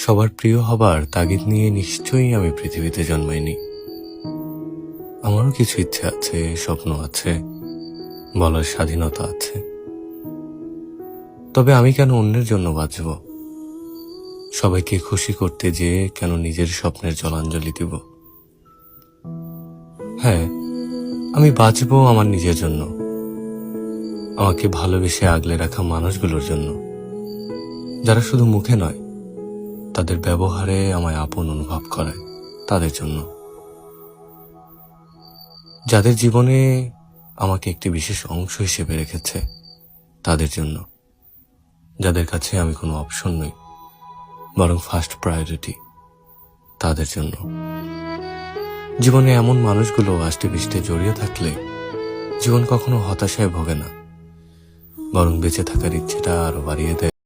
সবার প্রিয় হবার তাগিদ নিয়ে নিশ্চয়ই আমি পৃথিবীতে জন্মাইনি। আমারও কিছু ইচ্ছে আছে, স্বপ্ন আছে, বলার স্বাধীনতা আছে। তবে আমি কেন অন্যের জন্য বাঁচব? সবাইকে খুশি করতে যেয়ে কেন নিজের স্বপ্নের জলাঞ্জলি দিব? হ্যাঁ, আমি বাঁচব আমার নিজের জন্য, আমাকে ভালোবেসে আগলে রাখা মানুষগুলোর জন্য, যারা শুধু মুখে নয়, তাদের ব্যবহারে আমায় আপন অনুভব করায়, তাদের জন্য। যাদের জীবনে আমাকে একটি বিশেষ অংশ হিসেবে রেখেছে, তাদের জন্য। যাদের কাছে আমি কোনো অপশন নই, বরং ফার্স্ট প্রায়োরিটি, তাদের জন্য। জীবনে এমন মানুষগুলো আষ্টে পৃষ্ঠে জড়িয়ে থাকলে জীবন কখনো হতাশায় ভোগে না, বরং বেঁচে থাকার ইচ্ছেটা আরো বাড়িয়ে দেয়।